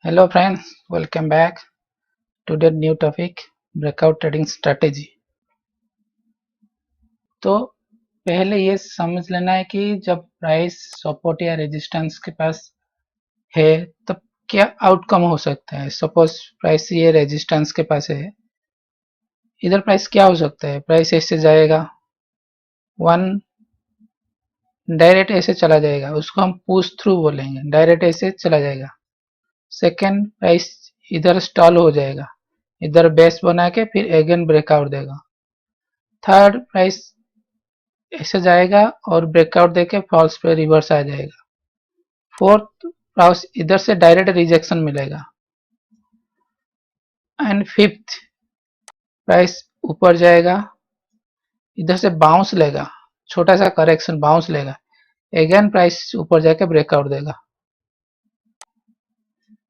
Hello friends, welcome back. Today new topic breakout trading strategy. तो पहले ये समझ लेना है कि जब प्राइस सपोर्ट या रेजिस्टेंस के पास है तब क्या आउटकम हो सकता है। सपोज प्राइस ये रेजिस्टेंस के पास है, इधर प्राइस क्या हो सकता है। प्राइस ऐसे जाएगा, वन डायरेक्ट ऐसे चला जाएगा, उसको हम पुश थ्रू बोलेंगे। डायरेक्ट ऐसे चला जाएगा। सेकेंड, प्राइस इधर स्टॉल हो जाएगा, इधर बेस बना के फिर अगेन ब्रेकआउट देगा। थर्ड, प्राइस ऐसे जाएगा और ब्रेकआउट देके फॉल्स पे रिवर्स आ जाएगा। फोर्थ, प्राइस इधर से डायरेक्ट रिजेक्शन मिलेगा। एंड फिफ्थ, प्राइस ऊपर जाएगा, इधर से बाउंस लेगा, छोटा सा करेक्शन बाउंस लेगा, अगेन प्राइस ऊपर जाके ब्रेकआउट देगा।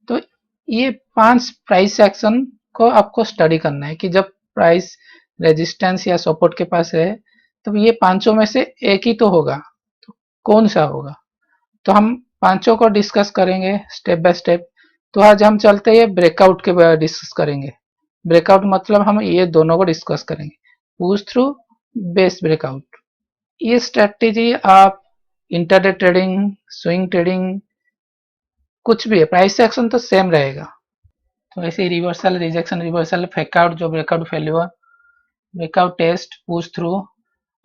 तो ये 5 प्राइस एक्शन को आपको स्टडी करना है कि जब प्राइस रेजिस्टेंस या सपोर्ट के पास है तो ये पांचों में से एक ही तो होगा, तो कौन सा होगा। तो हम पांचों को डिस्कस करेंगे स्टेप बाय स्टेप। तो आज हम चलते हैं ब्रेकआउट के बारे में डिस्कस करेंगे। ब्रेकआउट मतलब हम ये दोनों को डिस्कस करेंगे, पुश थ्रू, बेस ब्रेकआउट। ये स्ट्रेटेजी आप इंटरडे ट्रेडिंग, स्विंग ट्रेडिंग, कुछ भी है, प्राइस एक्शन तो सेम रहेगा। तो ऐसे रिवर्सल, रिजेक्शन, रिवर्सल, फेकआउट, जो breakout failure, breakout test, push through,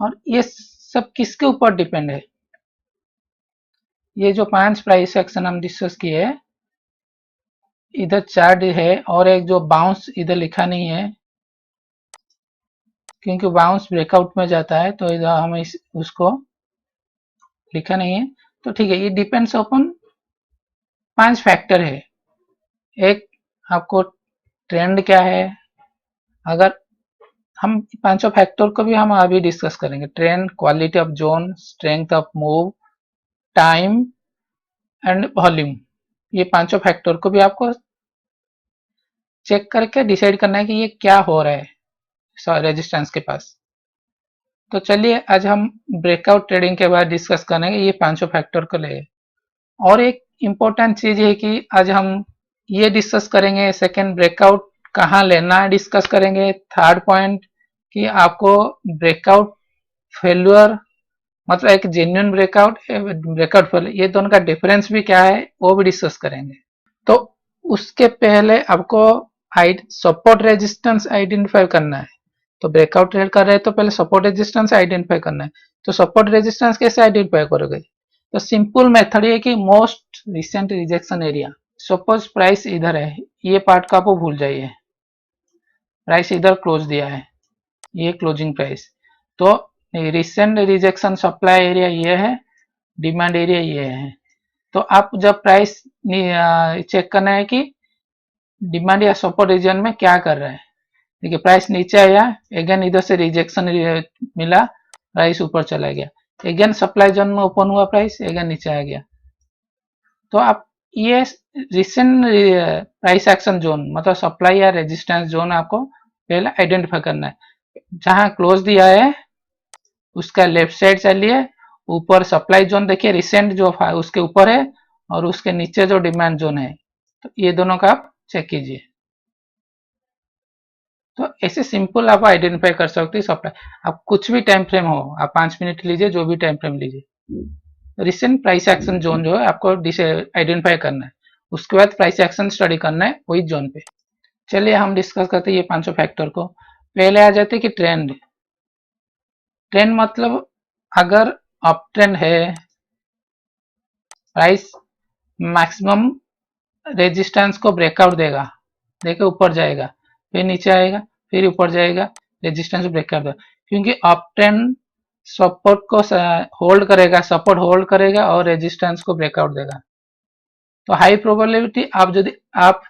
और ये सब किसके ऊपर डिपेंड है। ये जो 5 प्राइस एक्शन हम डिस्कस किए, इधर चार्ट है और एक जो बाउंस इधर लिखा नहीं है क्योंकि बाउंस ब्रेकआउट में जाता है, तो इधर हम उसको लिखा नहीं है। तो ठीक है, ये डिपेंड्स अपन 5 फैक्टर है। एक, आपको ट्रेंड क्या है। अगर हम पांचों फैक्टर को भी हम अभी डिस्कस करेंगे। Trend, quality of zone, strength of move, time and volume. ये पांचों फैक्टर को भी आपको चेक करके डिसाइड करना है कि ये क्या हो रहा है रेजिस्टेंस के पास। तो चलिए आज हम ब्रेकआउट ट्रेडिंग के बाद डिस्कस करेंगे ये पांचों फैक्टर को ले। और एक इम्पोर्टेंट चीज है कि आज हम ये डिस्कस करेंगे, सेकेंड ब्रेकआउट कहाँ लेना है डिस्कस करेंगे। थर्ड पॉइंट कि आपको ब्रेकआउट फेल्यूर मतलब एक जेन्युइन ब्रेकआउट, ब्रेकआउट फेल्यूर, ये दोनों का डिफरेंस भी क्या है वो भी डिस्कस करेंगे। तो उसके पहले आपको सपोर्ट रेजिस्टेंस आइडेंटिफाई करना है। तो ब्रेकआउट ट्रेड कर रहे हैं तो पहले सपोर्ट रेजिस्टेंस आइडेंटिफाई करना है। तो सपोर्ट रेजिस्टेंस कैसे आइडेंटिफाई करोगे। तो सिंपल मेथड ये कि most recent rejection area. Suppose price इधर है, ये पार्ट का आपको भूल जाइए। प्राइस इधर क्लोज दिया है, ये क्लोजिंग प्राइस। तो रिसेंट रिजेक्शन सप्लाई एरिया ये है, डिमांड एरिया ये है। तो आप जब प्राइस चेक करना है कि डिमांड या सपोर्ट रीजन में क्या कर रहा है। देखिए प्राइस नीचे आया, अगेन इधर से रिजेक्शन मिला, प्राइस ऊपर चला गया, अगेन सप्लाई जोन में ओपन हुआ, प्राइस अगेन नीचे आ गया। तो आप ये रिसेंट प्राइस एक्शन जोन मतलब सप्लाई या रेजिस्टेंस जोन आपको पहले आइडेंटिफाई करना है। जहां क्लोज दिया है उसका लेफ्ट साइड चलिए, ऊपर सप्लाई जोन देखिए रिसेंट जो उसके ऊपर है, और उसके नीचे जो डिमांड जोन है, तो ये दोनों का आप चेक कीजिए। तो ऐसे सिंपल आप आइडेंटिफाई कर सकते हैं सप्लाई। आप कुछ भी टाइम फ्रेम हो, आप 5 मिनट लीजिए, जो भी टाइम फ्रेम लीजिए, रिसेंट प्राइस एक्शन जोन जो है आपको आइडेंटिफाई करना है। उसके बाद प्राइस एक्शन स्टडी करना है वही जोन पे। चलिए हम डिस्कस करते हैं ये पांचों फैक्टर को। पहले आ जाते कि ट्रेंड। ट्रेंड मतलब अगर अप ट्रेंड है, प्राइस मैक्सिमम रेजिस्टेंस को ब्रेकआउट देगा, देके ऊपर जाएगा, फिर नीचे आएगा, फिर ऊपर जाएगा, रेजिस्टेंस ब्रेकआउट देगा। क्योंकि अप ट्रेंड सपोर्ट को होल्ड करेगा, सपोर्ट होल्ड करेगा और रेजिस्टेंस को ब्रेकआउट देगा। तो हाई प्रोबेबिलिटी आप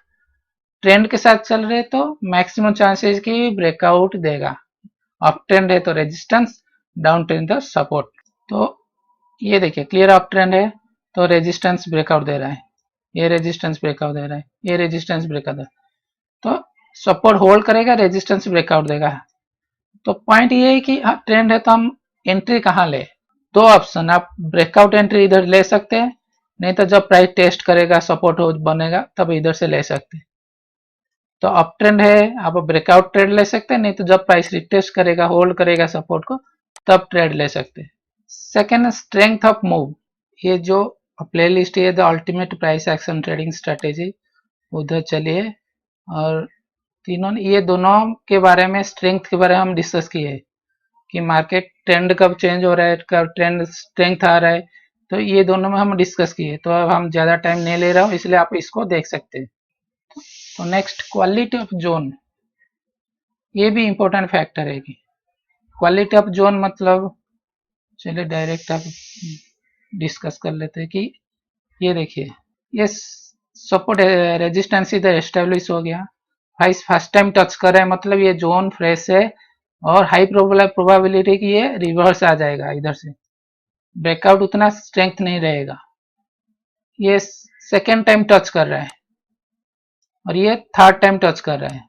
ट्रेंड के साथ चल रहे तो मैक्सिमम चांसेस की ब्रेकआउट देगा। अप ट्रेंड है तो रेजिस्टेंस, डाउन ट्रेंड तो सपोर्ट। तो ये देखिए क्लियर अप ट्रेंड है तो रेजिस्टेंस ब्रेकआउट दे रहा है, ये रेजिस्टेंस ब्रेकआउट दे रहा है, ये रेजिस्टेंस ब्रेकआउट दे रहा है। तो सपोर्ट होल्ड करेगा, रेजिस्टेंस ब्रेकआउट देगा। तो पॉइंट ये है कि ट्रेंड है तो हम एंट्री कहाँ ले। दो ऑप्शन, आप ब्रेकआउट एंट्री इधर ले सकते हैं नहीं तो जब प्राइस टेस्ट करेगा सपोर्ट हो बनेगा तब इधर से ले सकते हैं। तो अप ट्रेंड है, आप ब्रेकआउट ट्रेड ले सकते हैं, नहीं तो जब प्राइस रिटेस्ट करेगा होल्ड करेगा सपोर्ट को तब ट्रेड ले सकते हैं। Second, strength of move. ये जो प्ले लिस्ट है the ultimate price action trading strategy, उधर चलिए। और तीनों ये दोनों के बारे में, स्ट्रेंथ के बारे में हम डिस्कस किए कि मार्केट ट्रेंड कब चेंज हो रहा है, कब ट्रेंड स्ट्रेंथ आ रहा है, तो ये दोनों में हम डिस्कस किए। तो अब हम ज़्यादा टाइम नहीं ले रहा हूँ, इसलिए आप इसको देख सकते हैं। तो नेक्स्ट, क्वालिटी ऑफ जोन। ये भी इंपॉर्टेंट फैक्टर है कि क्वालिटी ऑफ जोन मतलब, चलिए डायरेक्ट आप डिस्कस कर लेते हैं कि ये देखिए, ये सपोर्ट रेजिस्टेंस इधर एस्टेब्लिश हो गया, प्राइस फर्स्ट टाइम टच कर रहा है, मतलब ये जोन फ्रेश है और हाई प्रोबेबिलिटी कि ये रिवर्स आ जाएगा इधर से, ब्रेकआउट उतना स्ट्रेंथ नहीं रहेगा। ये सेकेंड टाइम टच कर रहा है और ये थर्ड टाइम टच कर रहा है।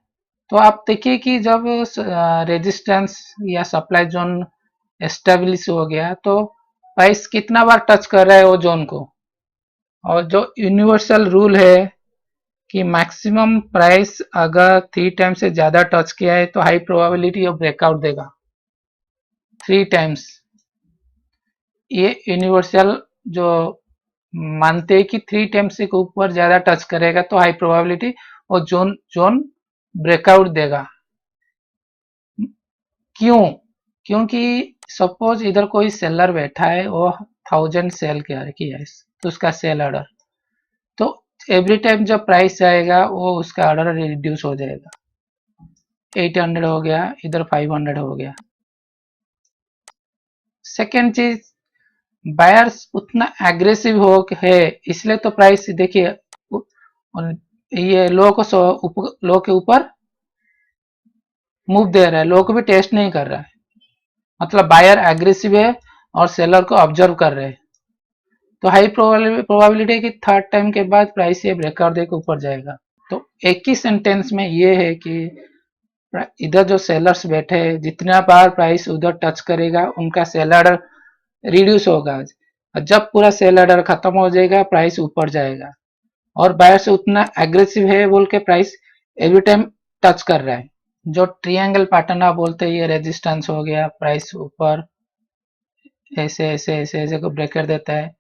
तो आप देखिए कि जब रेजिस्टेंस या सप्लाई जोन एस्टेब्लिश हो गया तो प्राइस कितना बार टच कर रहा है वो जोन को, और जो यूनिवर्सल रूल है कि मैक्सिमम प्राइस अगर 3 टाइम से ज्यादा टच किया है तो हाई प्रोबेबिलिटी ऑफ ब्रेकआउट देगा 3 टाइम्स। ये यूनिवर्सल जो मानते हैं कि 3 टाइम्स से ऊपर ज्यादा टच करेगा तो हाई प्रोबेबिलिटी और जोन जोन ब्रेकआउट देगा। क्यों? क्योंकि सपोज इधर कोई सेलर बैठा है, वो 1000 सेल किया है तो उसका सेल ऑर्डर, तो एवरी टाइम जब प्राइस जाएगा वो उसका ऑर्डर रिड्यूस हो जाएगा, 800 हो गया, इधर 500 हो गया। सेकेंड चीज, बायर्स उतना एग्रेसिव हो है, इसलिए तो प्राइस देखिए ये लो के ऊपर मूव दे रहा है, लो को भी टेस्ट नहीं कर रहा है, मतलब बायर एग्रेसिव है और सेलर को ऑब्जर्व कर रहे हैं। तो हाई प्रोबेबिलिटी है कि थर्ड टाइम के बाद प्राइस ये ब्रेकआउट देकर ऊपर जाएगा। तो एक ही सेंटेंस में ये है कि इधर जो सेलर्स बैठे हैं, जितना बार प्राइस उधर टच करेगा उनका सेल ऑर्डर रिड्यूस होगा, और जब पूरा सेल ऑर्डर खत्म हो जाएगा प्राइस ऊपर जाएगा, और बायर से उतना एग्रेसिव है बोल के प्राइस एवरी टाइम टच कर रहा है। जो ट्रायंगल पैटर्न आप बोलते हैं, ये रेजिस्टेंस हो गया, प्राइस ऊपर ऐसे ऐसे ऐसे ऐसे को ब्रेकर देता है।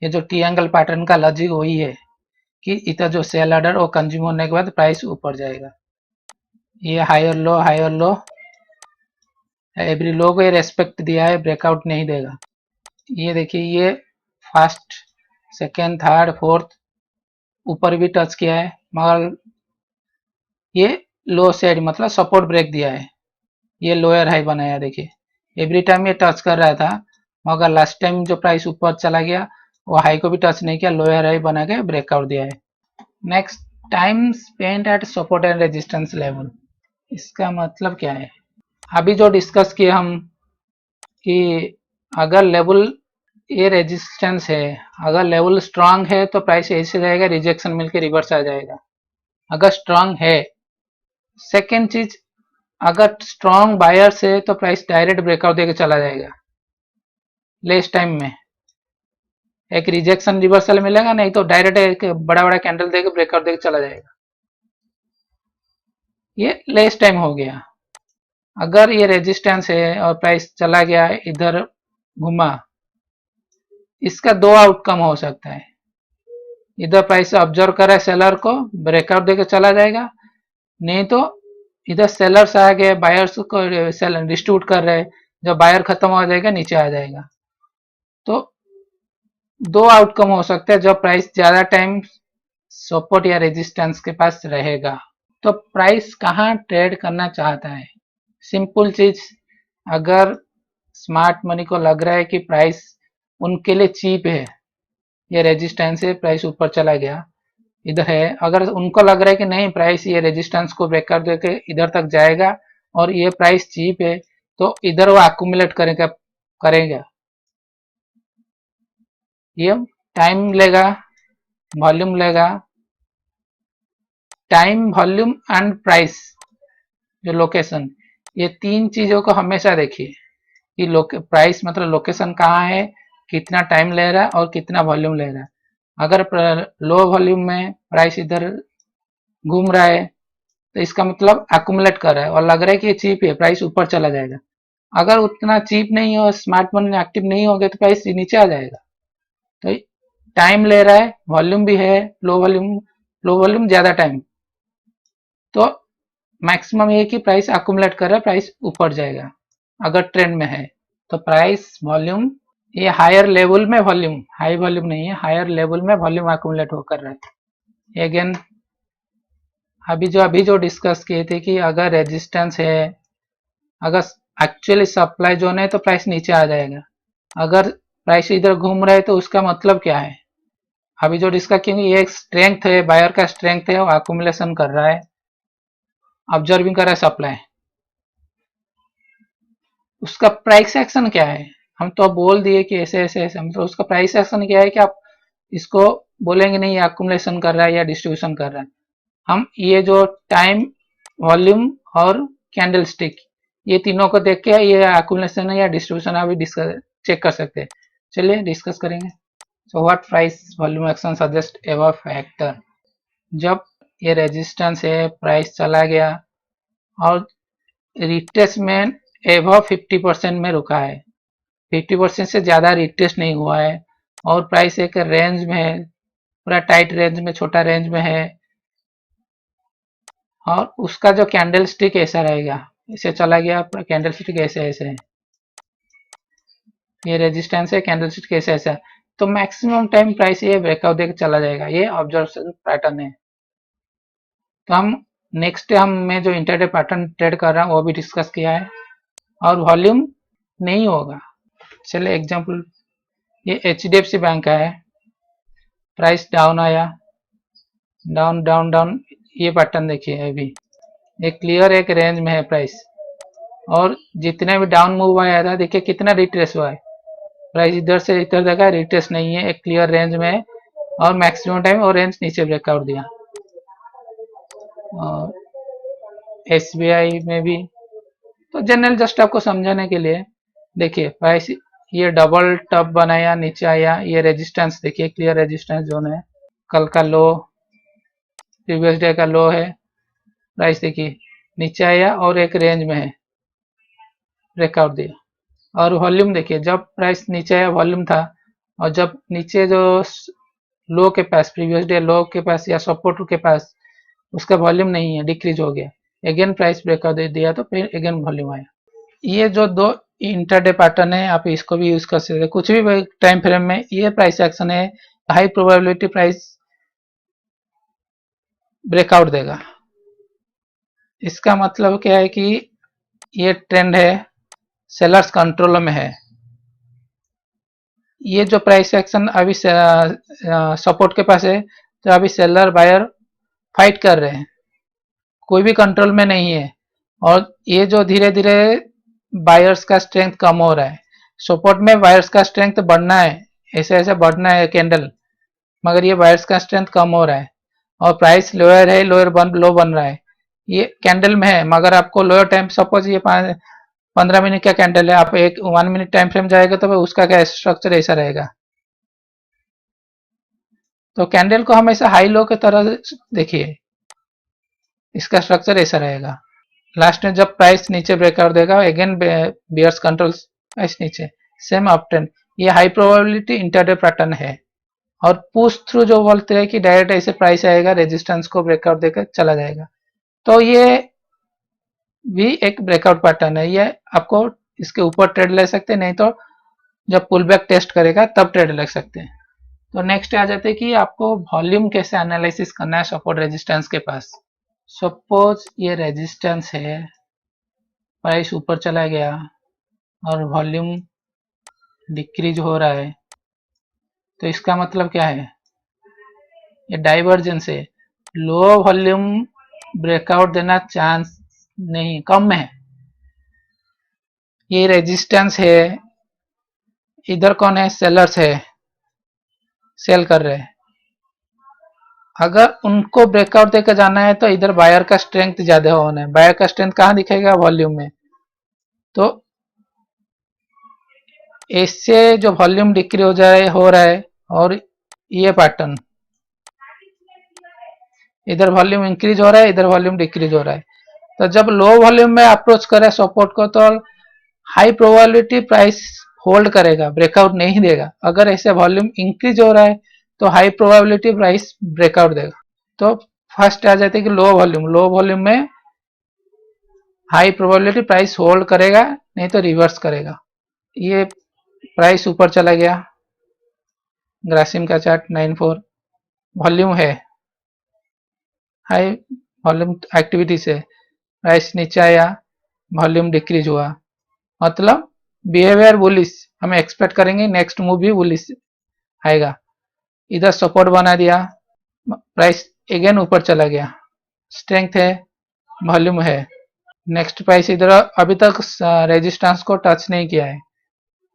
ये जो ट्रायंगल पैटर्न का लॉजिक वही है कि इधर जो सेल ऑर्डर वो कंज्यूम होने के बाद प्राइस ऊपर जाएगा। ये हायर लो एवरी लो को ये रेस्पेक्ट दिया है, ब्रेकआउट नहीं देगा। ये देखिए, ये फर्स्ट सेकेंड थर्ड फोर्थ ऊपर भी टच किया है, मगर ये लो साइड मतलब सपोर्ट ब्रेक दिया है, ये लोअर हाई बनाया। देखिए एवरी टाइम ये टच कर रहा था, मगर लास्ट टाइम जो प्राइस ऊपर चला गया वो हाई को भी टच नहीं किया, लोअर हाई बना के ब्रेकआउट दिया है। Next, time spent eight support and resistance level. इसका मतलब क्या है? अभी जो डिस्कस किए हम कि अगर लेवल ये रेजिस्टेंस है, अगर लेवल स्ट्रांग है तो प्राइस ऐसे रहेगा, रिजेक्शन मिलकर रिवर्स आ जाएगा अगर स्ट्रांग है। सेकेंड चीज, अगर स्ट्रांग बायर्स है तो प्राइस डायरेक्ट ब्रेकआउट देके चला जाएगा लेस टाइम में, एक रिजेक्शन रिवर्सल मिलेगा, नहीं तो डायरेक्ट एक बड़ा बड़ा कैंडल देके ब्रेकआउट देके चला जाएगा, ये लेस टाइम हो गया। अगर ये रेजिस्टेंस है और प्राइस चला गया इधर घुमा, इसका दो आउटकम हो सकता है, इधर प्राइस ऑब्जर्व कर रहा है सेलर को, ब्रेकआउट देके चला जाएगा, नहीं तो इधर सेलर्स आ गए बायर्स को डिस्ट्रीब्यूट कर रहे हैं, जब बायर खत्म हो जाएगा नीचे आ जाएगा। तो दो आउटकम हो सकते हैं जब प्राइस ज्यादा टाइम सपोर्ट या रेजिस्टेंस के पास रहेगा। तो प्राइस कहाँ ट्रेड करना चाहता है? सिंपल चीज, अगर स्मार्ट मनी को लग रहा है कि प्राइस उनके लिए चीप है, ये रेजिस्टेंस है, प्राइस ऊपर चला गया इधर है, अगर उनको लग रहा है कि नहीं प्राइस ये रेजिस्टेंस को ब्रेक कर देके इधर तक जाएगा और ये प्राइस चीप है, तो इधर वो अक्यूमुलेट करेगा। ये टाइम लेगा, वॉल्यूम लेगा, टाइम वॉल्यूम एंड प्राइस, जो लोकेशन, ये तीन चीजों को हमेशा देखिए कि प्राइस मतलब लोकेशन कहाँ है, कितना टाइम ले रहा है और कितना वॉल्यूम ले रहा है। अगर लो वॉल्यूम में प्राइस इधर घूम रहा है तो इसका मतलब एक्यूमुलेट कर रहा है और लग रहा है कि ये चीप है, प्राइस ऊपर चला जाएगा। अगर उतना चीप नहीं हो, स्मार्ट मनी एक्टिव नहीं होगे तो प्राइस नीचे आ जाएगा। तो टाइम ले रहा है, वॉल्यूम भी है, लो वॉल्यूम ज्यादा टाइम, तो मैक्सिमम ये कि प्राइस अकुमुलेट कर रहा है, प्राइस ऊपर जाएगा अगर ट्रेंड में है। तो प्राइस वॉल्यूम, ये हायर लेवल में वॉल्यूम, हाई वॉल्यूम नहीं है, हायर लेवल में वॉल्यूम अकुमुलेट होकर रहा है। अगेन अभी जो डिस्कस किए थे कि अगर रेजिस्टेंस है, अगर एक्चुअली सप्लाई जोन है तो प्राइस नीचे आ जाएगा, अगर प्राइस इधर घूम रहा है तो उसका मतलब क्या है। अभी जो डिस्कस किए ये एक स्ट्रेंथ है, बायर का स्ट्रेंथ है, वो अकुमुलेशन कर रहा है, ऑब्जर्विंग कर रहा है सप्लाई। उसका प्राइस एक्शन क्या है, हम तो अब बोल दिए कि ऐसे ऐसे ऐसे, मतलब उसका प्राइस एक्शन क्या है कि आप इसको बोलेंगे नहीं ये अकुमुलेशन कर रहा है या डिस्ट्रीब्यूशन कर रहा है। हम ये जो टाइम, वॉल्यूम और कैंडल स्टिक, ये तीनों को देख के ये अकुमुलेशन है या डिस्ट्रीब्यूशन अभी डिस्कस चेक कर सकते हैं। चलिए डिस्कस करेंगे। So what price volume action suggest above factor, जब ये रेजिस्टेंस है, प्राइस चला गया और रिट्रेसमेंट एबव 50% में रुका है, 50% से ज्यादा रिट्रेस नहीं हुआ है और प्राइस एक रेंज में है, पूरा टाइट रेंज में, छोटा रेंज में है, और उसका जो कैंडल स्टिक ऐसा रहेगा, इसे चला गया, कैंडल स्टिक ऐसे ऐसे है, ये रेजिस्टेंस है, कैंडल स्टिक ऐसे ऐसा, तो मैक्सिमम टाइम प्राइस ये ब्रेकआउट देकर चला जाएगा। ये ऑब्जर्वेशन पैटर्न है। तो हम नेक्स्ट हम मैं जो इंटरडे पैटर्न ट्रेड कर रहा हूँ वो भी डिस्कस किया है, और वॉल्यूम नहीं होगा। चलिए एग्जांपल, ये HDFC बैंक का है, प्राइस डाउन आया, डाउन डाउन डाउन, ये पैटर्न देखिए अभी एक क्लियर एक रेंज में है प्राइस, और जितने भी डाउन मूव आया था देखिए कितना रिट्रेस हुआ है, प्राइस इधर से इधर देखा, रिट्रेस नहीं है, एक क्लियर रेंज में है और मैक्सिमम टाइम और रेंज नीचे ब्रेकआउट दिया। और SBI में भी, तो जनरल जस्ट आपको समझाने के लिए देखिए, प्राइस ये डबल टॉप बनाया, नीचे आया, ये रेजिस्टेंस देखिए क्लियर रेजिस्टेंस जोन है, कल का लो, प्रीवियस डे का लो है, प्राइस देखिए नीचे आया और एक रेंज में है, ब्रेकआउट दिया। और वॉल्यूम देखिए, जब प्राइस नीचे आया वॉल्यूम था, और जब नीचे जो लो के पास, प्रीवियस डे लो के पास या सपोर्ट के पास, उसका वॉल्यूम नहीं है, डिक्रीज हो गया, अगेन प्राइस ब्रेकआउट दे दिया तो फिर अगेन वॉल्यूम आया। ये जो दो इंटरडे पैटर्न है, आप इसको भी यूज कर सकते हैं कुछ भी टाइम फ्रेम में। ये प्राइस एक्शन है, हाई प्रोबेबिलिटी प्राइस ब्रेकआउट देगा। इसका मतलब क्या है कि ये ट्रेंड है, सेलर्स कंट्रोल में है। ये जो प्राइस एक्शन अभी सपोर्ट के पास है, तो अभी सेलर बायर फाइट कर रहे हैं, कोई भी कंट्रोल में नहीं है, और ये जो धीरे धीरे बायर्स का स्ट्रेंथ कम हो रहा है, सपोर्ट में बायर्स का स्ट्रेंथ बढ़ना है, ऐसे ऐसे बढ़ना है कैंडल, मगर ये बायर्स का स्ट्रेंथ कम हो रहा है, और प्राइस लोअर है, लो बन रहा है, ये कैंडल में है, मगर आपको लोअर टाइम, सपोज ये 15 मिनट का कैंडल है, आप एक 1 मिनट टाइम फ्रेम जाएगा तो उसका क्या स्ट्रक्चर ऐसा रहेगा। तो कैंडल को हमेशा हाई लो की तरह देखिए, इसका स्ट्रक्चर ऐसा रहेगा। लास्ट में जब प्राइस नीचे ब्रेकआउट देगा, अगेन बियर्स कंट्रोल प्राइस नीचे, सेम अप ट्रेंड, ये हाई प्रोबेबिलिटी इंटरडे पैटर्न है। और पुश थ्रू जो बोलते हैं कि डायरेक्ट ऐसे प्राइस आएगा, रेजिस्टेंस को ब्रेकआउट देकर चला जाएगा, तो ये भी एक ब्रेकआउट पैटर्न है। ये आपको इसके ऊपर ट्रेड ले सकते हैं, नहीं तो जब पुल बैक टेस्ट करेगा तब ट्रेड ले सकते हैं। तो नेक्स्ट आ जाते हैं कि आपको वॉल्यूम कैसे एनालिसिस करना है सपोर्ट रेजिस्टेंस के पास। सपोज ये रेजिस्टेंस है, प्राइस ऊपर चला गया और वॉल्यूम डिक्रीज हो रहा है, तो इसका मतलब क्या है, ये डाइवर्जेंस है, लो वॉल्यूम ब्रेकआउट देना चांस नहीं, कम है। ये रेजिस्टेंस है, इधर कौन है, सेलर्स है, सेल कर रहे हैं, अगर उनको ब्रेकआउट देकर जाना है तो इधर बायर का स्ट्रेंथ ज्यादा होना है। बायर का स्ट्रेंथ कहाँ दिखेगा, वॉल्यूम में। तो इससे जो वॉल्यूम डिक्री हो रहा है और ये पैटर्न, इधर वॉल्यूम इंक्रीज हो रहा है, इधर वॉल्यूम डिक्रीज हो रहा है। तो जब लो वॉल्यूम में अप्रोच करे सपोर्ट को तो हाई प्रोबेबिलिटी प्राइस होल्ड करेगा, ब्रेकआउट नहीं देगा। अगर ऐसे वॉल्यूम इंक्रीज हो रहा है तो हाई प्रोबेबिलिटी प्राइस ब्रेकआउट देगा। तो फर्स्ट आ जाती है कि लो वॉल्यूम में हाई प्रोबेबिलिटी प्राइस होल्ड करेगा, नहीं तो रिवर्स करेगा। ये प्राइस ऊपर चला गया, ग्रासिम का चार्ट 94, वॉल्यूम है हाई, वॉल्यूम एक्टिविटी से प्राइस नीचे आया, वॉल्यूम डिक्रीज हुआ, मतलब बिहेवियर बुलिश, हमें एक्सपेक्ट करेंगे नेक्स्ट मूव भी बुलिश आएगा। इधर सपोर्ट बना दिया, प्राइस अगेन ऊपर चला गया, स्ट्रेंथ है, वॉल्यूम है। नेक्स्ट प्राइस इधर अभी तक रेजिस्टेंस को टच नहीं किया है,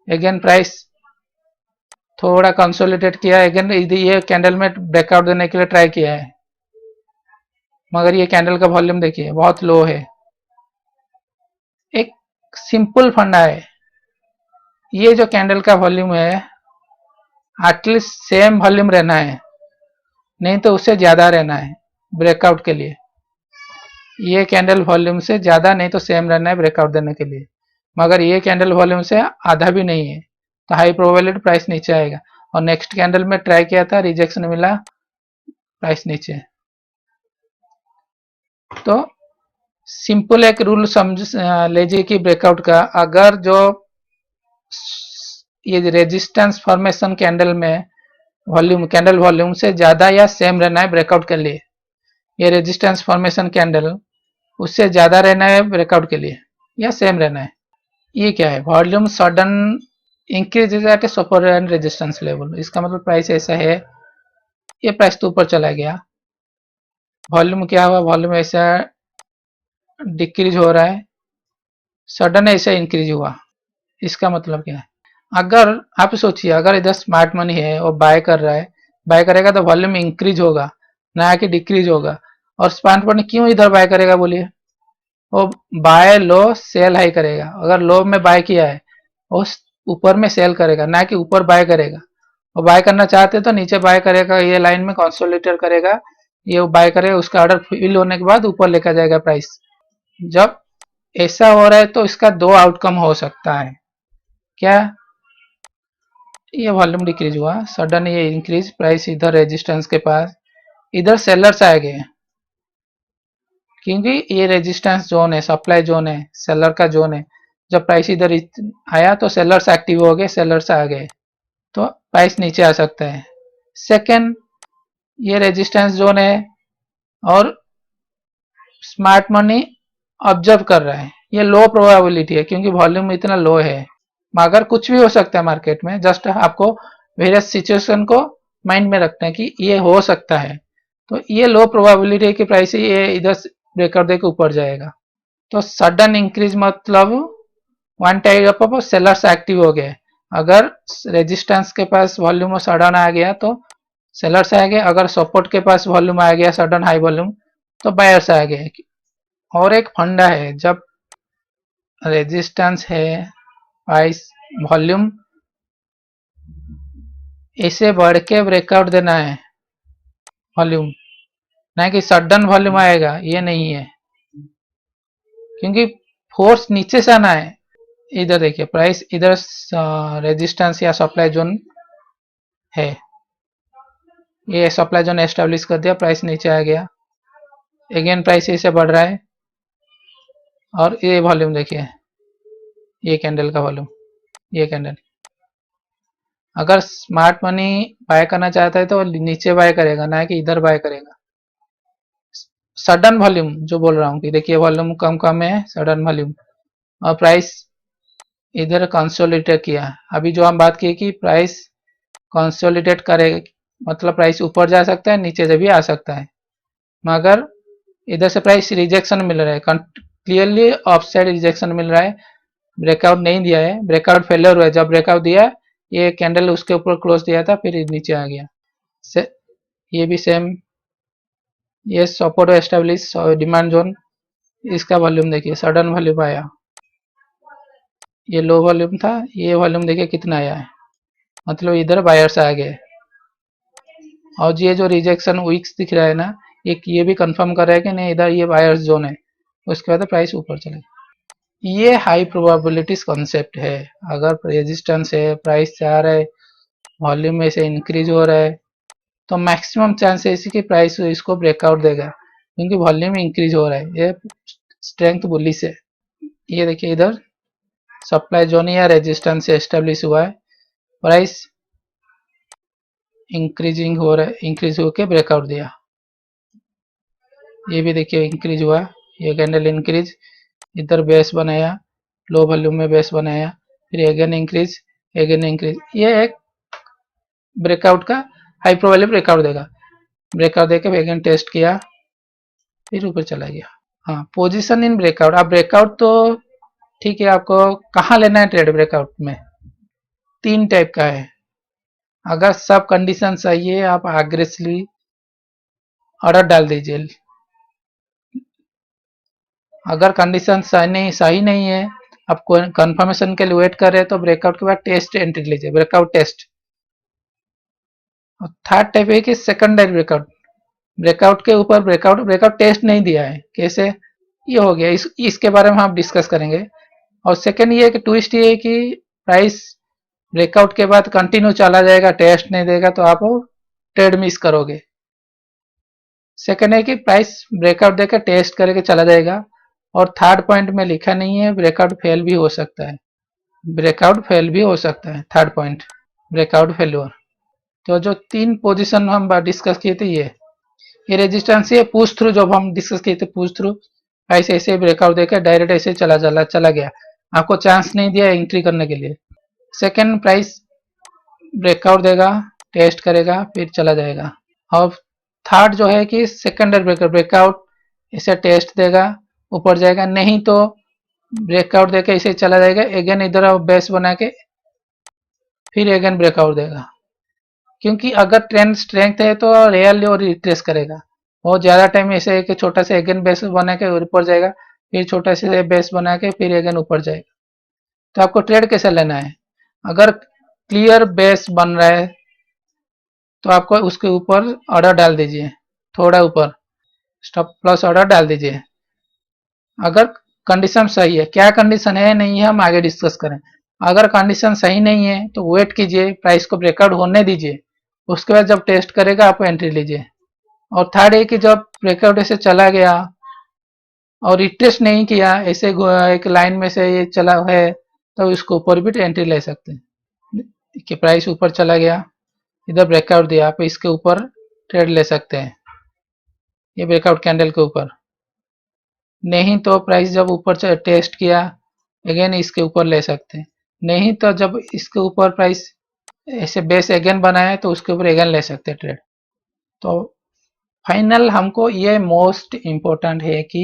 अगेन प्राइस थोड़ा कंसोलिडेट किया, अगेन ये कैंडल में ब्रेकआउट देने के लिए ट्राई किया है, मगर ये कैंडल का वॉल्यूम देखिए बहुत लो है। एक सिंपल फंडा है, ये जो कैंडल का वॉल्यूम है एटलीस्ट सेम वॉल्यूम रहना है, नहीं तो उससे ज्यादा रहना है ब्रेकआउट के लिए। ये कैंडल वॉल्यूम से ज्यादा नहीं तो सेम रहना है ब्रेकआउट देने के लिए, मगर ये कैंडल वॉल्यूम से आधा भी नहीं है, तो हाई प्रोबेबिलिटी प्राइस नीचे आएगा। और नेक्स्ट कैंडल में ट्राई किया था, रिजेक्शन मिला, प्राइस नीचे। तो सिंपल एक रूल समझ लीजिए कि ब्रेकआउट का, अगर जो ये रेजिस्टेंस फॉर्मेशन कैंडल में वॉल्यूम, कैंडल वॉल्यूम से ज्यादा या सेम रहना है ब्रेकआउट के लिए, ये रेजिस्टेंस फॉर्मेशन कैंडल उससे ज्यादा रहना है ब्रेकआउट के लिए या सेम रहना है। ये क्या है, volume sudden increase at A super and resistance level, इसका मतलब प्राइस ऐसा है, ये प्राइस तो ऊपर चला गया, वॉल्यूम क्या हुआ, वॉल्यूम ऐसा डिक्रीज हो रहा है, सडन ऐसा इंक्रीज हुआ, इसका मतलब क्या है। अगर आप सोचिए, अगर इधर स्मार्ट मनी है और बाय कर रहा है, बाय करेगा तो वॉल्यूम इंक्रीज होगा, ना कि डिक्रीज होगा। और स्मार्ट मनी क्यों इधर बाय करेगा बोलिए, वो बाय लो सेल हाई करेगा, अगर लो में बाय किया है वो ऊपर में सेल करेगा, ना कि ऊपर बाय करेगा। वो बाय करना चाहते तो नीचे बाय करेगा, ये लाइन में कंसोलिडेट करेगा, ये बाय करेगा, उसका ऑर्डर फिल होने के बाद ऊपर लेकर जाएगा प्राइस। जब ऐसा हो रहा है तो इसका दो आउटकम हो सकता है, क्या, ये वॉल्यूम डिक्रीज हुआ, सडन ये इंक्रीज, प्राइस इधर रेजिस्टेंस के पास, इधर सेलर्स आ गए क्योंकि ये रेजिस्टेंस जोन है, सप्लाई जोन है, सेलर का जोन है। जब प्राइस इधर आया तो सेलर्स एक्टिव हो गए, सेलर्स आ गए, तो प्राइस नीचे आ सकता है। सेकंड, ये रेजिस्टेंस जोन है और स्मार्ट मनी ऑब्जर्व कर रहा है, ये लो प्रोबेबिलिटी है क्योंकि वॉल्यूम इतना लो है, मगर कुछ भी हो सकता है मार्केट में, जस्ट आपको वेरियस सिचुएशन को माइंड में रखना है कि ये हो सकता है। तो ये लो प्रोबेबिलिटी की प्राइस ये इधर ब्रेकआउट देकर ऊपर जाएगा। तो सडन इंक्रीज मतलब one type of sellers active हो गए, अगर रेजिस्टेंस के पास वॉल्यूम सडन आ गया तो सेलर्स आ गए, अगर सपोर्ट के पास वॉल्यूम आ गया सडन हाई वॉल्यूम तो बायर्स आ गए। और एक फंडा है, जब रेजिस्टेंस है प्राइस वॉल्यूम इसे बढ़ के ब्रेकआउट देना है वॉल्यूम, ना कि सडन वॉल्यूम आएगा, ये नहीं है, क्योंकि फोर्स नीचे से आना है। इधर देखिए प्राइस इधर रेजिस्टेंस या सप्लाई जोन है, ये सप्लाई जोन एस्टेब्लिश कर दिया, प्राइस नीचे आ गया, अगेन प्राइस इसे बढ़ रहा है। और ये वॉल्यूम देखिए, ये कैंडल का वॉल्यूम, ये कैंडल, अगर स्मार्ट मनी बाय करना चाहता है तो नीचे बाय करेगा, ना कि इधर बाय करेगा। सडन वॉल्यूम जो बोल रहा हूँ कि देखिए वॉल्यूम कम कम है, सडन वॉल्यूम, और प्राइस इधर कंसोलिडेट किया। अभी जो हम बात की कि प्राइस कंसोलिडेट करे मतलब प्राइस ऊपर जा सकता है, नीचे से भी आ सकता है, मगर इधर से प्राइस रिजेक्शन मिल रहा है, क्लियरली ऑफसाइड रिजेक्शन मिल रहा है, ब्रेकआउट नहीं दिया है, ब्रेकआउट फेलियर हुआ है। जब ब्रेकआउट दिया ये कैंडल उसके ऊपर क्लोज दिया था, फिर नीचे आ गया। ये भी सेम, ये सपोर्ट एस्टेब्लिश डिमांड जोन, इसका वॉल्यूम देखिए सडन वॉल्यूम आया, ये लो वॉल्यूम था, ये वॉल्यूम देखिए कितना आया है, मतलब इधर बायर्स आ गए। और ये जो रिजेक्शन वीक्स दिख रहा है ना, एक ये भी कंफर्म कर रहा है कि नहीं इधर ये बायर्स जोन है, उसके बाद प्राइस ऊपर चलेगा। ये हाई प्रोबेबिलिटीज कॉन्सेप्ट है। अगर रेजिस्टेंस है, प्राइस जा रहा है, वॉल्यूम में से इंक्रीज हो रहा है, तो मैक्सिमम चांस है इसी की प्राइस इसको ब्रेकआउट देगा, क्योंकि वॉल्यूम इंक्रीज हो रहा है। ये स्ट्रेंथ बुलिश है। ये देखिए इधर सप्लाई जोन या रेजिस्टेंस से एस्टेब्लिश हुआ है, प्राइस इंक्रीजिंग हो रहा है, इंक्रीज होके ब्रेकआउट दिया। ये भी देखिए इंक्रीज हुआ, ये कैंडल इंक्रीज, इधर बेस बनाया, लो वॉल्यूम में बेस बनाया, फिर अगेन इंक्रीज, अगेन इंक्रीज। ये एक ब्रेकआउट का हाई प्रोबेबिलिटी ब्रेकआउट देगा। ब्रेकआउट देकर अगेन टेस्ट किया, फिर ऊपर चला गया। हाँ, पोजीशन इन ब्रेकआउट। अब ब्रेकआउट तो ठीक है, आपको कहाँ लेना है ट्रेड ब्रेकआउट में? 3 टाइप का है। अगर सब कंडीशन सही है, आप अग्रेसिवली ऑर्डर डाल दीजिए। अगर कंडीशन सही नहीं है, आप कंफर्मेशन के लिए वेट कर रहे हैं, तो ब्रेकआउट के बाद टेस्ट एंट्री लीजिए, ब्रेकआउट टेस्ट। और थर्ड टाइप है कि सेकेंडरी ब्रेकआउट। ब्रेकआउट के ऊपर ब्रेकआउट ब्रेकआउट टेस्ट नहीं दिया है, कैसे ये हो गया, इसके बारे में हम डिस्कस करेंगे। और सेकेंड ये कि ट्विस्ट ये है कि प्राइस ब्रेकआउट के बाद कंटिन्यू चला जाएगा, टेस्ट नहीं देगा, तो आप ट्रेड मिस करोगे। सेकेंड है कि प्राइस ब्रेकआउट देकर टेस्ट करके चला जाएगा। और थर्ड पॉइंट में लिखा नहीं है, ब्रेकआउट फेल भी हो सकता है। ब्रेकआउट फेल भी हो सकता है, थर्ड पॉइंट ब्रेकआउट फेल्योर। तो जो 3 पोजीशन हम डिस्कस किए थे, ये रेजिस्टेंस, ये पुश थ्रू, जब हम डिस्कस किए थे पुश थ्रू, प्राइस ऐसे ब्रेकआउट देकर डायरेक्ट ऐसे चला गया, आपको चांस नहीं दिया एंट्री करने के लिए। सेकेंड, प्राइस ब्रेकआउट देगा, टेस्ट करेगा, फिर चला जाएगा। और थर्ड जो है कि सेकेंडरी ब्रेकआउट इसे टेस्ट देगा, ऊपर जाएगा, नहीं तो ब्रेकआउट देके इसे चला जाएगा, अगेन इधर बेस बना के फिर अगेन ब्रेकआउट देगा। क्योंकि अगर ट्रेंड स्ट्रेंथ है तो रियल और रिट्रेस करेगा। बहुत ज़्यादा टाइम ऐसे एक छोटा से अगेन बेस बना के ऊपर जाएगा, फिर छोटा से बेस बना के फिर अगेन ऊपर जाएगा। तो आपको ट्रेड कैसे लेना है? अगर क्लियर बेस बन रहा है तो आपको उसके ऊपर ऑर्डर डाल दीजिए, थोड़ा ऊपर स्टॉप लॉस ऑर्डर डाल दीजिए। अगर कंडीशन सही है, क्या कंडीशन है नहीं है हम आगे डिस्कस करें। अगर कंडीशन सही नहीं है तो वेट कीजिए, प्राइस को ब्रेकआउट होने दीजिए, उसके बाद जब टेस्ट करेगा आप एंट्री लीजिए। और थर्ड है कि जब ब्रेकआउट ऐसे चला गया और रिट्रेस नहीं किया, ऐसे एक लाइन में से ये चला है, तो इसको ऊपर भी एंट्री ले सकते हैं। कि प्राइस ऊपर चला गया, इधर ब्रेकआउट दिया, आप इसके ऊपर ट्रेड ले सकते हैं, ये ब्रेकआउट कैंडल के ऊपर। नहीं तो प्राइस जब ऊपर टेस्ट किया, अगेन इसके ऊपर ले सकते हैं। नहीं तो जब इसके ऊपर प्राइस ऐसे बेस अगेन बनाया तो उसके ऊपर अगेन ले सकते हैं ट्रेड। तो फाइनल हमको ये मोस्ट इम्पोर्टेंट है कि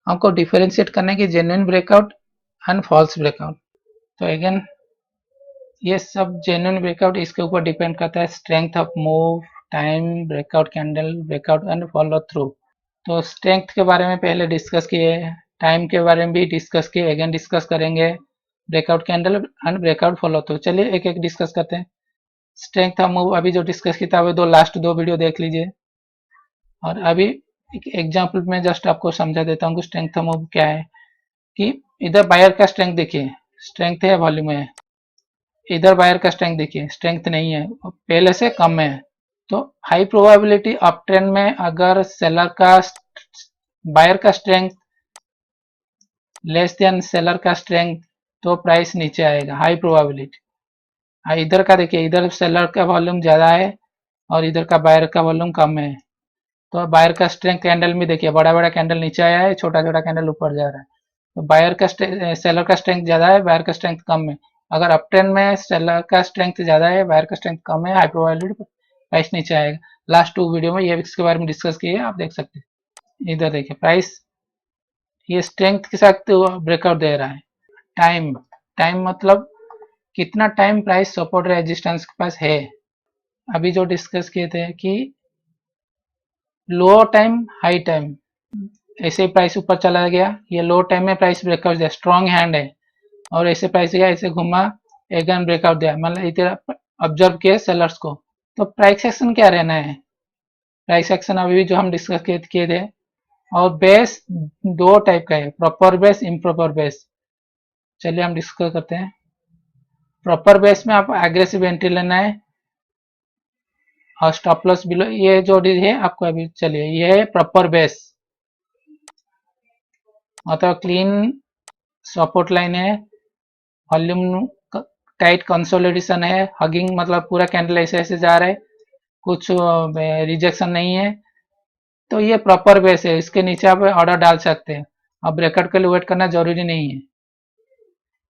हमको डिफरेंशिएट करने की genuine breakout and false breakout. तो अगेन ये सब जेन्युइन ब्रेकआउट इसके ऊपर डिपेंड करता है, strength of move, time, breakout candle, breakout and follow through. तो स्ट्रेंथ के बारे में पहले डिस्कस किए, टाइम के बारे में भी डिस्कस किए, अगेन डिस्कस करेंगे, breakout candle and breakout follow through. चलिए एक एक डिस्कस करते हैं। स्ट्रेंथ ऑफ मूव अभी जो डिस्कस किया था, अभी लास्ट 2 वीडियो देख लीजिए। और अभी एक एग्जाम्पल में जस्ट आपको समझा देता हूँ कि स्ट्रेंथ ऑफ मूव क्या है। कि इधर बायर का स्ट्रेंथ देखिए, स्ट्रेंथ है, वॉल्यूम है। इधर बायर का स्ट्रेंथ देखिए, स्ट्रेंथ नहीं है, पहले से कम है। तो हाई प्रोबेबिलिटी अप ट्रेंड में अगर सेलर का बायर का स्ट्रेंथ लेस देन सेलर का स्ट्रेंथ, तो प्राइस नीचे आएगा, हाई प्रोबेबिलिटी। इधर का देखिए, इधर सेलर का वॉल्यूम ज्यादा है और इधर का बायर का वॉल्यूम कम है, तो बायर का स्ट्रेंथ कैंडल में देखिए, बड़ा बड़ा कैंडल नीचे आया है, छोटा छोटा कैंडल ऊपर जा रहा है। तो बायर का सेलर का स्ट्रेंथ ज्यादा है, बायर का स्ट्रेंथ कम है। अगर अप ट्रेंड में सेलर का स्ट्रेंथ ज्यादा है, बायर का स्ट्रेंथ कम है, हाई प्रोबेबिलिटी प्राइस नीचे आएगा। लास्ट 2 वीडियो में ये इसके बारे में डिस्कस किए, आप देख सकते हैं। इधर देखिए प्राइस ये स्ट्रेंथ के साथ ब्रेकआउट दे रहा है। टाइम, टाइम मतलब कितना टाइम प्राइस सपोर्ट रेजिस्टेंस के पास है। अभी जो डिस्कस किए थे कि लो टाइम हाई टाइम, ऐसे प्राइस ऊपर चला गया, ये लो टाइम में प्राइस ब्रेकआउट दिया, स्ट्रॉन्ग हैंड है, और ऐसे प्राइस गया, ऐसे घुमा, अगेन ब्रेकआउट दिया, मतलब इधर ऑब्जर्व किए सेलर्स को, तो प्राइस एक्शन क्या रहना है, प्राइस एक्शन अभी जो हम डिस्कस किए थे। और बेस दो टाइप का है, प्रॉपर बेस, इम्प्रॉपर बेस। चलिए हम डिस्कस करते हैं। प्रॉपर बेस में आपको एग्रेसिव एंट्री लेना है और स्टॉप लॉस बिलो, ये जो है आपको अभी, चलिए ये है प्रॉपर बेस, मतलब क्लीन सपोर्ट लाइन है, वॉल्यूम टाइट कंसोलिडेशन है, हगिंग मतलब पूरा कैंडल ऐसे ऐसे जा रहा है, कुछ रिजेक्शन नहीं है, तो ये प्रॉपर बेस है। इसके नीचे आप ऑर्डर डाल सकते हैं, अब ब्रेकआउट के लिए वेट करना जरूरी नहीं है।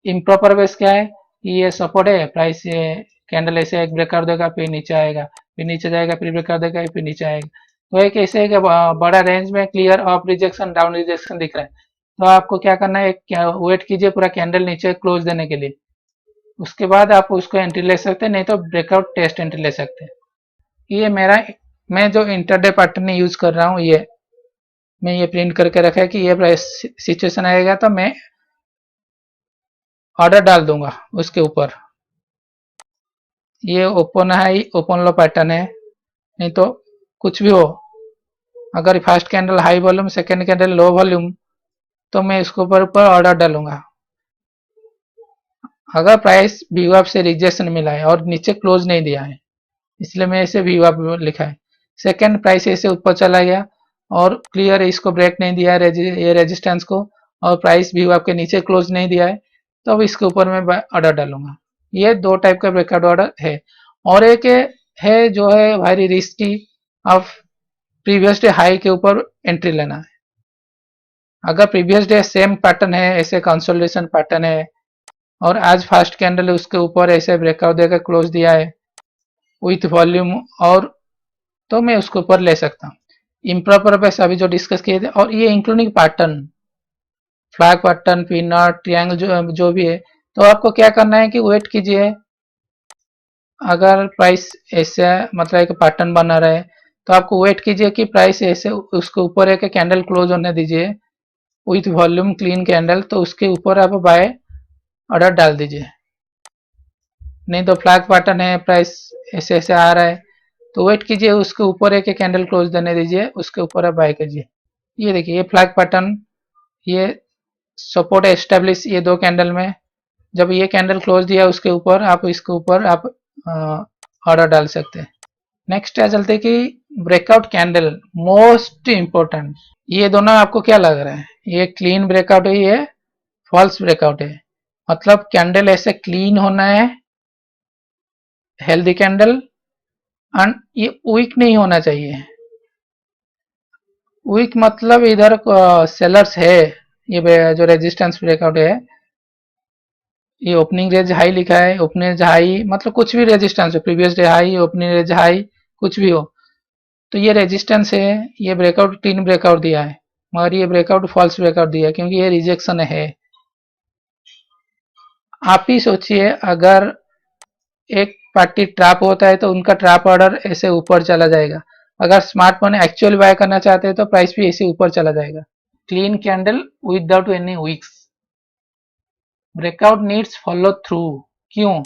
इम्प्रॉपर बेस क्या है, ये सपोर्ट है, प्राइस ये कैंडल ऐसे एक ब्रेक कर देगा, फिर नीचे आएगा, फिर नीचे जाएगा, फिर ब्रेक कर देगा, फिर नीचे आएगा। तो एक ऐसे है कि बड़ा रेंज में clear up rejection, down rejection दिख रहा है, तो आपको क्या करना है, वेट कीजिए पूरा कैंडल नीचे क्लोज देने के लिए, उसके बाद आप उसको एंट्री ले सकते हैं, नहीं तो ब्रेकआउट टेस्ट एंट्री ले सकते हैं। ये मेरा, मैं जो इंटरडे पैटर्न यूज कर रहा हूँ, ये मैं ये प्रिंट करके रखा है कि ये प्राइस सिचुएशन आएगा तो मैं ऑर्डर डाल दूंगा उसके ऊपर। ये ओपन हाई ओपन लो पैटर्न है, नहीं तो कुछ भी हो, अगर first candle high volume, second candle low volume, तो मैं इसके ऊपर ऑर्डर डालूंगा। अगर प्राइस वीवअप से रिजेक्शन मिला है और नीचे क्लोज नहीं दिया है, इसलिए मैं इसे वीवअप लिखा है। सेकेंड, प्राइस ऐसे ऊपर चला गया और क्लियर इसको ब्रेक नहीं दिया है, ये रेजिस्टेंस को, और प्राइस वीवअप के नीचे क्लोज नहीं दिया है, तो अब इसके ऊपर मैं ऑर्डर डालूंगा। ये दो टाइप का ब्रेकआउट ऑर्डर है। और एक है जो है वेरी रिस्की, अब प्रीवियस डे हाई के ऊपर एंट्री लेना है। अगर प्रीवियस डे सेम पैटर्न है, ऐसे कंसोलिडेशन पैटर्न है, और आज फर्स्ट कैंडल उसके ऊपर ऐसे ब्रेकआउट देकर क्लोज दिया है विथ वॉल्यूम, और तो मैं उसके ऊपर ले सकता हूँ। इम्प्रॉपर बेस अभी जो डिस्कस किए थे, और ये including pattern, flag pattern, peanut, triangle, जो भी है, तो आपको क्या करना है कि वेट कीजिए। अगर प्राइस ऐसे मतलब एक पैटर्न बना रहे, तो आपको वेट कीजिए कि प्राइस ऐसे उसके ऊपर एक कैंडल क्लोज होने दीजिए विथ वॉल्यूम क्लीन कैंडल, तो उसके ऊपर आप बाय ऑर्डर डाल दीजिए। नहीं तो फ्लैग पैटर्न है, प्राइस ऐसे ऐसे आ रहा है, तो वेट कीजिए, उसके ऊपर एक कैंडल क्लोज देने दीजिए, उसके ऊपर आप बाय कीजिए। ये देखिए ये फ्लैग पैटर्न, ये सपोर्ट एस्टेब्लिश, ये दो कैंडल में जब ये कैंडल क्लोज दिया उसके ऊपर, आप इसके ऊपर आप ऑर्डर डाल सकते हैं। नेक्स्ट आ चलते कि ब्रेकआउट कैंडल, मोस्ट इंपोर्टेंट। ये दोनों आपको क्या लग रहा है, ये क्लीन ब्रेकआउट है, ये फॉल्स ब्रेकआउट है। मतलब कैंडल ऐसे क्लीन होना है, हेल्दी कैंडल, एंड ये वीक नहीं होना चाहिए। वीक मतलब इधर सेलर्स है, ये जो रेजिस्टेंस ब्रेकआउट है, ये ओपनिंग रेंज हाई लिखा है, ओपनिंग रेंज हाई मतलब कुछ भी रेजिस्टेंस हो, previous day high, opening range high, कुछ भी हो, तो ये रेजिस्टेंस है। ये ब्रेकआउट क्लीन ब्रेकआउट दिया है, मगर ये ब्रेकआउट फॉल्स ब्रेकआउट दिया है, क्योंकि ये रिजेक्शन है। आप ही सोचिए, अगर एक पार्टी ट्रैप होता है तो उनका ट्रैप ऑर्डर ऐसे ऊपर चला जाएगा, अगर स्मार्ट मनी एक्चुअल बाय करना चाहते हैं तो प्राइस भी ऐसे ऊपर चला जाएगा। Clean candle without any weeks, breakout needs follow through. क्यों,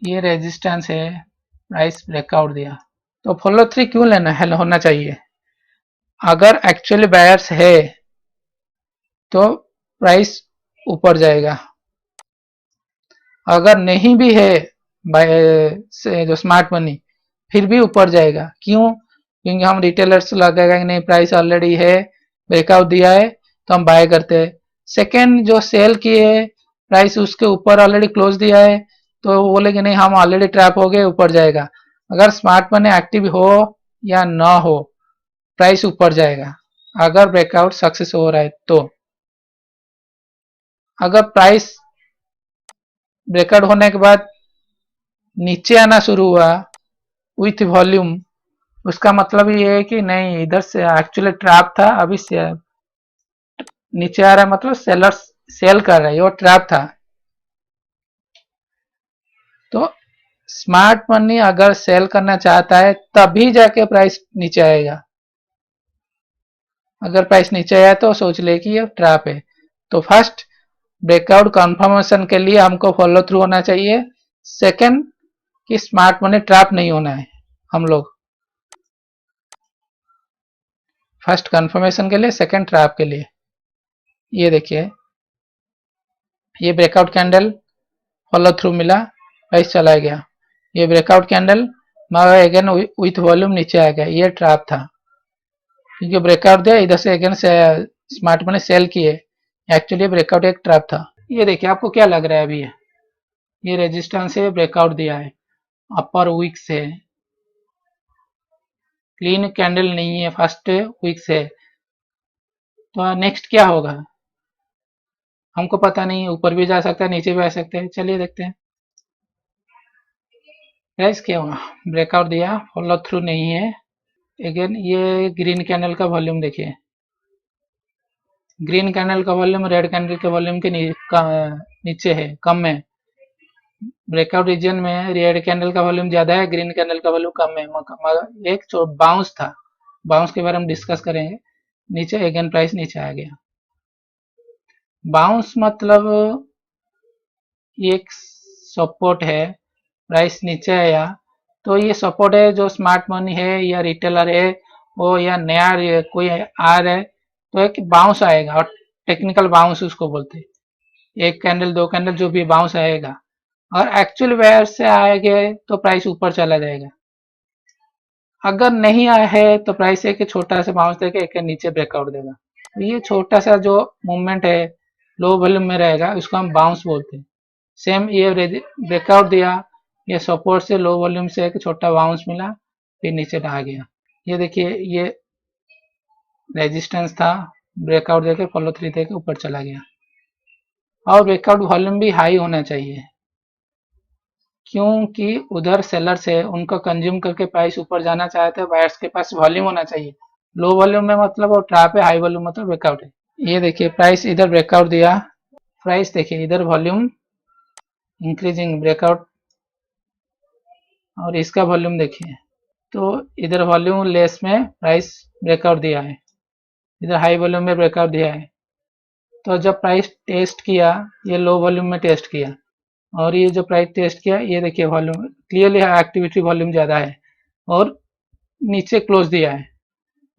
ये रेजिस्टेंस है, प्राइस ब्रेकआउट दिया, तो फॉलो थ्रू क्यों लेना है, होना चाहिए। अगर एक्चुअली बायर्स है तो प्राइस ऊपर जाएगा, अगर नहीं भी है से जो स्मार्ट मनी, फिर भी ऊपर जाएगा। क्यों, क्योंकि हम रिटेलर्स लगेगा कि नहीं, प्राइस ऑलरेडी है, ब्रेकआउट दिया है, तो हम बाय करते हैं। सेकेंड, जो सेल किए है, प्राइस उसके ऊपर ऑलरेडी क्लोज दिया है, तो वो बोले कि नहीं हम ऑलरेडी ट्रैप हो गए, ऊपर जाएगा। अगर स्मार्ट मनी एक्टिव हो या ना हो, प्राइस ऊपर जाएगा, अगर ब्रेकआउट सक्सेस हो रहा है तो। अगर प्राइस ब्रेकआउट होने के बाद नीचे आना शुरू हुआ विथ वॉल्यूम, उसका मतलब ये है कि नहीं, इधर से एक्चुअली ट्रैप था, अभी से नीचे आ रहा है, मतलब सेलर सेल कर रहा है, वो ट्रैप था। तो स्मार्ट मनी अगर सेल करना चाहता है तभी जाके प्राइस नीचे आएगा, अगर प्राइस नीचे आया तो सोच ले कि ये ट्रैप है। तो फर्स्ट, ब्रेकआउट कंफर्मेशन के लिए हमको फॉलो थ्रू होना चाहिए। सेकंड, कि स्मार्ट मनी ट्रैप नहीं होना है। हम लोग फर्स्ट कंफर्मेशन के लिए, सेकंड ट्रैप के लिए। ये देखिए, ये ब्रेकआउट कैंडल फॉलो थ्रू मिला, प्राइस चला गया। ये ब्रेकआउट कैंडल मगर अगेन विथ वॉल्यूम नीचे आ गया, ये ट्रैप था क्योंकि ब्रेकआउट दिया इधर से अगेन से स्मार्ट मनी सेल किए, एक्चुअली ब्रेकआउट एक ट्रैप था। ये देखिए, आपको क्या लग रहा है अभी? ये रेजिस्टेंस से ब्रेकआउट दिया है, अपर वीक से, क्लीन कैंडल नहीं है, फर्स्ट वीक से। तो नेक्स्ट क्या होगा हमको पता नहीं, ऊपर भी जा सकता है नीचे भी आ सकते हैं, चलिए देखते हैं। गाइस क्या हुआ, ब्रेकआउट दिया, फॉलो थ्रू नहीं है। अगेन ये ग्रीन कैंडल का वॉल्यूम देखिए, ग्रीन कैंडल का वॉल्यूम रेड कैंडल के वॉल्यूम के नीचे है, कम है। ब्रेकआउट रीजन में रेड कैंडल का वॉल्यूम ज्यादा है, ग्रीन कैंडल का वॉल्यूम कम है, मगर एक बाउंस था, बाउंस के बारे में डिस्कस करेंगे। नीचे अगेन प्राइस नीचे आ गया। बाउंस मतलब एक सपोर्ट है, प्राइस नीचे आया तो ये सपोर्ट है, जो स्मार्ट मनी है या रिटेलर है वो या नया कोई आ रहा है तो एक बाउंस आएगा, और टेक्निकल बाउंस उसको बोलते हैं। एक कैंडल दो कैंडल जो भी बाउंस आएगा, और एक्चुअल वेयर से आएगा तो प्राइस ऊपर चला जाएगा। अगर नहीं आया है तो प्राइस एक छोटा सा बाउंस देके एक नीचे ब्रेकआउट देगा। तो ये छोटा सा जो मूवमेंट है लो वॉल्यूम में रहेगा, उसको हम बाउंस बोलते हैं। सेम ये ब्रेकआउट दिया, ये सपोर्ट से लो वॉल्यूम से एक छोटा बाउंस मिला, फिर नीचे आ गया। ये देखिए, ये रेजिस्टेंस था, ब्रेकआउट देके फॉलो थ्री देके ऊपर चला गया। और ब्रेकआउट वॉल्यूम भी हाई होना चाहिए, क्योंकि उधर सेलर से उनको कंज्यूम करके प्राइस ऊपर जाना चाहते हैं, बायर्स के पास वॉल्यूम होना चाहिए। लो वॉल्यूम में मतलब वो ट्रैप है, हाई वॉल्यूम मतलब ब्रेकआउट है। ये देखिए, प्राइस इधर ब्रेकआउट दिया, प्राइस देखिए इधर वॉल्यूम इंक्रीजिंग ब्रेकआउट, और इसका वॉल्यूम देखिए, तो इधर वॉल्यूम लेस में प्राइस ब्रेकआउट दिया है, इधर हाई वॉल्यूम में ब्रेकआउट दिया है। तो जब प्राइस टेस्ट किया, ये लो वॉल्यूम में टेस्ट किया, और ये जो प्राइस टेस्ट किया, ये देखिए वॉल्यूम क्लियरली एक्टिविटी वॉल्यूम ज़्यादा है और नीचे क्लोज दिया है।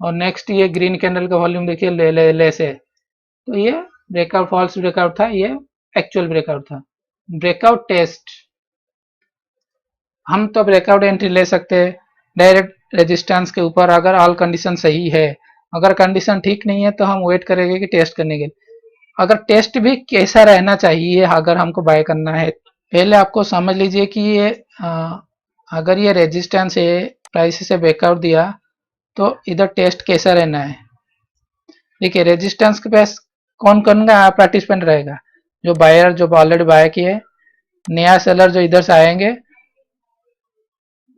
और नेक्स्ट ये ग्रीन कैंडल का वॉल्यूम देखिए लेस है, तो ये ब्रेकआउट फॉल्स ब्रेकआउट था, ये एक्चुअल ब्रेकआउट था। ब्रेकआउट टेस्ट, हम तो ब्रेकआउट एंट्री ले सकते हैं डायरेक्ट रेजिस्टेंस के ऊपर अगर ऑल कंडीशन सही है। अगर कंडीशन ठीक नहीं है तो हम वेट करेंगे कि टेस्ट करने के। अगर टेस्ट भी कैसा रहना चाहिए अगर हमको बाय करना है, पहले आपको समझ लीजिए कि ये अगर ये रेजिस्टेंस है, प्राइस से ब्रेकआउट दिया तो इधर टेस्ट कैसा रहना है। देखिए, रेजिस्टेंस के पास कौन कौन का पार्टिसिपेंट रहेगा, जो बायर जो ऑलरेडी बाय किए, नया सेलर जो इधर से आएंगे।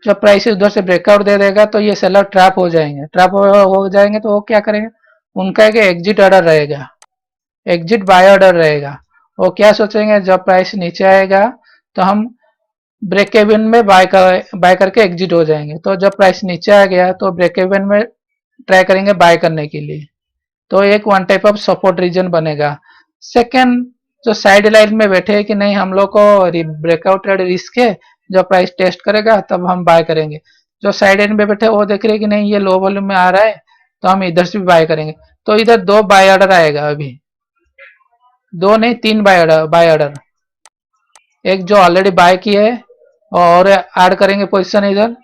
जब प्राइस उधर से ब्रेकआउट दे देगा तो ये सेलर ट्रैप हो जाएंगे, ट्रैप हो जाएंगे तो वो क्या करेंगे, उनका एक एग्जिट ऑर्डर रहेगा, एग्जिट बाय ऑर्डर रहेगा। वो क्या सोचेंगे, जब प्राइस नीचे आएगा तो हम ब्रेक इवन में बाय करके एग्जिट हो जाएंगे। तो जब प्राइस नीचे आ गया तो ब्रेक इवन में ट्राई करेंगे बाय करने के लिए, तो एक one type of support region बनेगा। सेकेंड, जो साइड लाइन में बैठे हैं कि नहीं हम लोग को ब्रेकआउट ट्रेड रिस्क है, जब प्राइस टेस्ट करेगा तब हम बाय करेंगे। जो साइड लाइन में बैठे वो देख रहे हैं कि नहीं ये लो वॉल्यूम में आ रहा है तो हम इधर से भी बाय करेंगे। तो इधर दो बाय ऑर्डर आएगा, अभी दो नहीं तीन बाय ऑर्डर, एक जो ऑलरेडी बाय किए है और ऐड करेंगे पोजीशन इधर,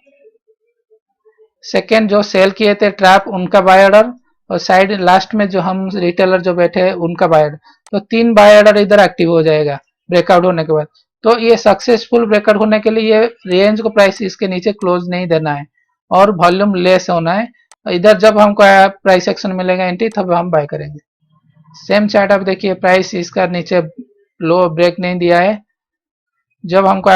सेकेंड जो सेल किए थे ट्रैप उनका बाय ऑर्डर, और साइड लास्ट में जो हम रिटेलर जो बैठे हैं उनका बाय ऑर्डर। तो तीन बाय ऑर्डर इधर एक्टिव हो जाएगा ब्रेकआउट होने के बाद। तो ये सक्सेसफुल ब्रेकआउट होने के लिए ये रेंज को प्राइस इसके नीचे क्लोज नहीं देना है और वॉल्यूम लेस होना है। इधर जब हमको प्राइस एक्शन मिलेगा एंट्री तब हम बाय करेंगे। सेम चार्ट आप देखिए, प्राइस इसका नीचे लो ब्रेक नहीं दिया है, जब हमको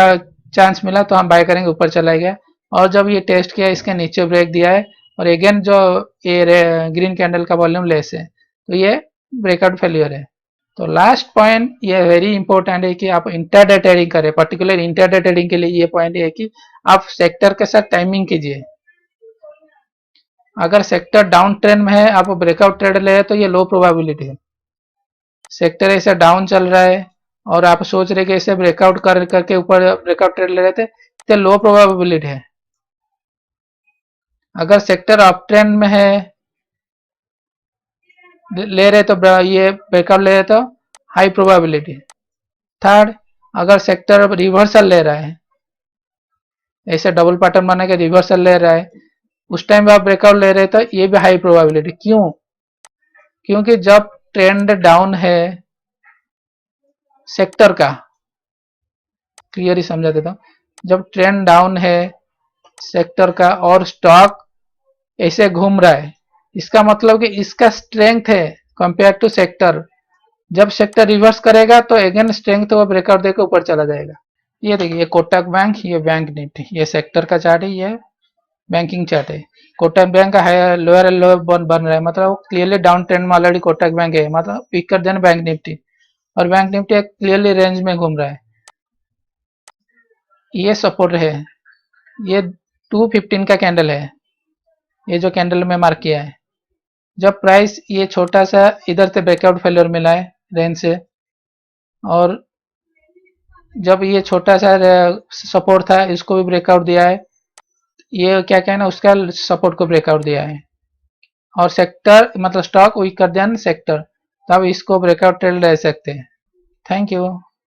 चांस मिला तो हम बाय करेंगे, ऊपर चला गया। और जब ये टेस्ट किया इसके नीचे ब्रेक दिया है, और अगेन जो ये ग्रीन कैंडल का वॉल्यूम लेस है, तो ये ब्रेकआउट फेलियर है। तो लास्ट पॉइंट ये वेरी इंपॉर्टेंट है कि आप इंटरडे ट्रेडिंग करें, पर्टिकुलर इंटरडे ट्रेडिंग के लिए ये पॉइंट है कि आप सेक्टर के साथ टाइमिंग कीजिए। अगर सेक्टर डाउन ट्रेंड में है, आप ब्रेकआउट ट्रेड ले रहे तो ये लो प्रोबेबिलिटी है। सेक्टर ऐसा डाउन चल रहा है और आप सोच रहे कि ऐसे ब्रेकआउट करके ऊपर ब्रेकआउट ट्रेड ले रहे थे, तो लो प्रोबेबिलिटी है। अगर सेक्टर अप ट्रेंड में है ले रहे तो ये ब्रेकआउट ले रहे तो हाई प्रोबेबिलिटी। थर्ड, अगर सेक्टर रिवर्सल ले रहा है, ऐसे डबल पैटर्न बना के रिवर्सल ले रहा है, उस टाइम आप ब्रेकआउट ले रहे तो ये भी हाई प्रोबेबिलिटी। क्यों? क्योंकि जब ट्रेंड डाउन है सेक्टर का, क्लियरली समझा देता हूं, जब ट्रेंड डाउन है सेक्टर का और स्टॉक ऐसे घूम रहा है, इसका मतलब कि इसका स्ट्रेंथ है कंपेयर टू सेक्टर। जब सेक्टर रिवर्स करेगा तो अगेन स्ट्रेंथ वो ब्रेकआउट देकर ऊपर चला जाएगा। ये देखिए, ये कोटक बैंक, ये बैंक निफ्टी, ये सेक्टर का चार्ट है, ये बैंकिंग चार्ट है। कोटक बैंक का है लोअर एंड लोअर बन रहा है, मतलब क्लियरली डाउन ट्रेंड में ऑलरेडी कोटक बैंक है, मतलब वीकर देन बैंक निफ्टी, और बैंक निफ्टी एक क्लियरली रेंज में घूम रहा है। ये सपोर्ट है, ये 215 का कैंडल है, ये जो कैंडल में मार्क किया है। जब प्राइस ये छोटा सा इधर से ब्रेकआउट फेलियर मिला है रेंज से, और जब ये छोटा सा सपोर्ट था इसको भी ब्रेकआउट दिया है, ये क्या कहना उसका सपोर्ट को ब्रेकआउट दिया है, और सेक्टर मतलब स्टॉक वीकर देन सेक्टर, तब इसको ब्रेकआउट ट्रेड ले सकते हैं। Thank you.